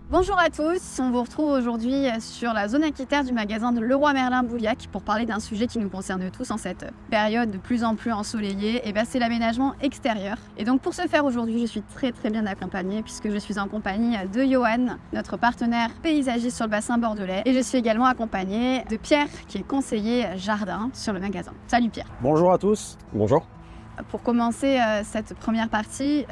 Bonjour à tous, on vous retrouve aujourd'hui sur la zone aquitaire du magasin de Leroy Merlin Bouillac pour parler d'un sujet qui nous concerne tous en cette période de plus en plus ensoleillée, et c'est l'aménagement extérieur. Et donc pour ce faire aujourd'hui, je suis très bien accompagnée puisque je suis en compagnie de Johan, notre partenaire paysagiste sur le bassin bordelais, et je suis également accompagnée de Pierre qui est conseiller jardin sur le magasin. Salut Pierre. Bonjour à tous. Bonjour. Pour commencer cette première partie,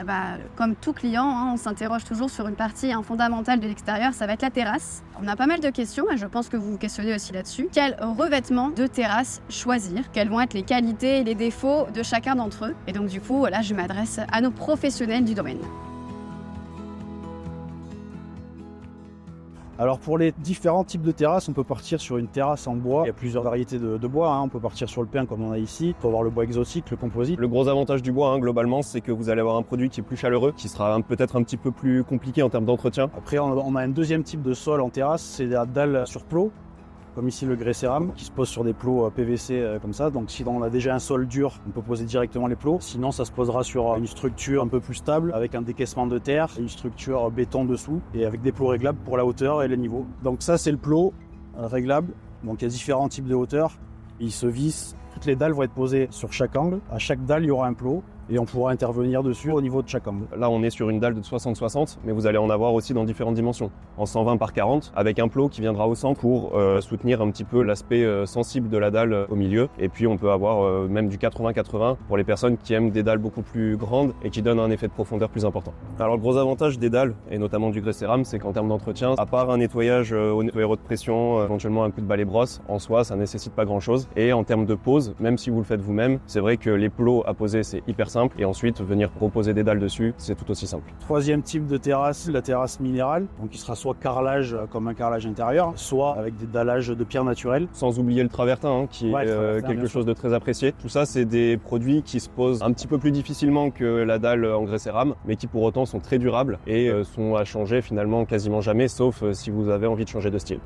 comme tout client, on s'interroge toujours sur une partie fondamentale de l'extérieur, ça va être la terrasse. On a pas mal de questions et je pense que vous vous questionnez aussi là-dessus. Quel revêtement de terrasse choisir? Quelles vont être les qualités et les défauts de chacun d'entre eux? Et donc du coup, là je m'adresse à nos professionnels du domaine. Alors pour les différents types de terrasses, on peut partir sur une terrasse en bois. Il y a plusieurs variétés de bois. On peut partir sur le pin comme on a ici. On peut avoir le bois exotique, le composite. Le gros avantage du bois, globalement, c'est que vous allez avoir un produit qui est plus chaleureux, qui sera peut-être un petit peu plus compliqué en termes d'entretien. Après, on a un deuxième type de sol en terrasse, c'est la dalle sur plot. Comme ici le grès cérame qui se pose sur des plots PVC comme ça. Donc si on a déjà un sol dur, on peut poser directement les plots. Sinon ça se posera sur une structure un peu plus stable avec un décaissement de terre, une structure béton dessous et avec des plots réglables pour la hauteur et le niveau. Donc ça c'est le plot réglable. Donc il y a différents types de hauteurs. Il se visse. Toutes les dalles vont être posées sur chaque angle. À chaque dalle il y aura un plot. Et on pourra intervenir dessus au niveau de chaque angle. Là, on est sur une dalle de 60-60, mais vous allez en avoir aussi dans différentes dimensions. En 120 par 40, avec un plot qui viendra au centre pour soutenir un petit peu l'aspect sensible de la dalle au milieu. Et puis, on peut avoir même du 80-80 pour les personnes qui aiment des dalles beaucoup plus grandes et qui donnent un effet de profondeur plus important. Alors, le gros avantage des dalles, et notamment du grès cérame, c'est qu'en termes d'entretien, à part un nettoyage au nettoyeur haute pression, éventuellement un coup de balai brosse, en soi, ça nécessite pas grand-chose. Et en termes de pose, même si vous le faites vous-même, c'est vrai que les plots à poser, c'est hyper simple, et ensuite venir reposer des dalles dessus, c'est tout aussi simple. Troisième type de terrasse, la terrasse minérale, donc qui sera soit carrelage comme un carrelage intérieur, soit avec des dallages de pierre naturelle. Sans oublier le travertin qui est quelque chose de très apprécié. Tout ça, c'est des produits qui se posent un petit peu plus difficilement que la dalle en grès cérame, mais qui pour autant sont très durables et sont à changer finalement quasiment jamais, sauf si vous avez envie de changer de style.